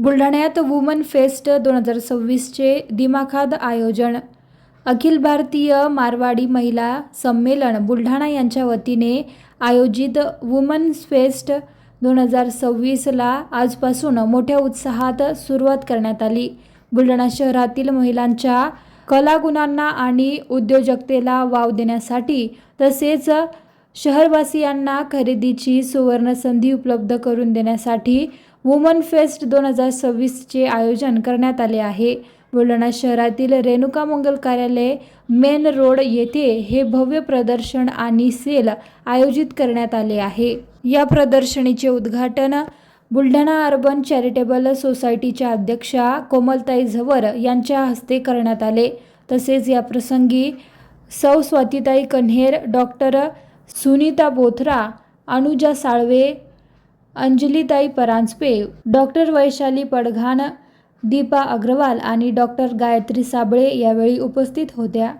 बुलढाण्यात woman fest 2026चे दिमाखात आयोजन. अखिल भारतीय मारवाडी महिला संमेलन बुलढाणा यांच्या वतीने आयोजित वुमन फेस्ट 2026ला आजपासून मोठ्या उत्साहात सुरुवात करण्यात आली. बुलढाणा शहरातील महिलांच्या कलागुणांना आणि उद्योजकतेला वाव देण्यासाठी तसेच शहरवासियांना खरेदीची सुवर्ण संधी उपलब्ध करून देण्यासाठी वुमन फेस्ट 2026चे आयोजन करण्यात आले आहे. बुलढाणा शहरातील रेणुका मंगल कार्यालय मेन रोड येथे हे भव्य प्रदर्शन आणि सेल आयोजित करण्यात आले आहे. या प्रदर्शनीचे उद्घाटन बुलढाणा अर्बन चॅरिटेबल सोसायटीच्या अध्यक्षा कोमलताई झवर यांच्या हस्ते करण्यात आले. तसेच या प्रसंगी सौ स्वातीताई कन्हेर, डॉक्टर सुनीता बोथरा, अनुजा साळवे, अंजलीताई परांजपे, डॉक्टर वैशाली पडघाण, दीपा अग्रवाल आणि डॉक्टर गायत्री साबळे यावेळी उपस्थित होत्या.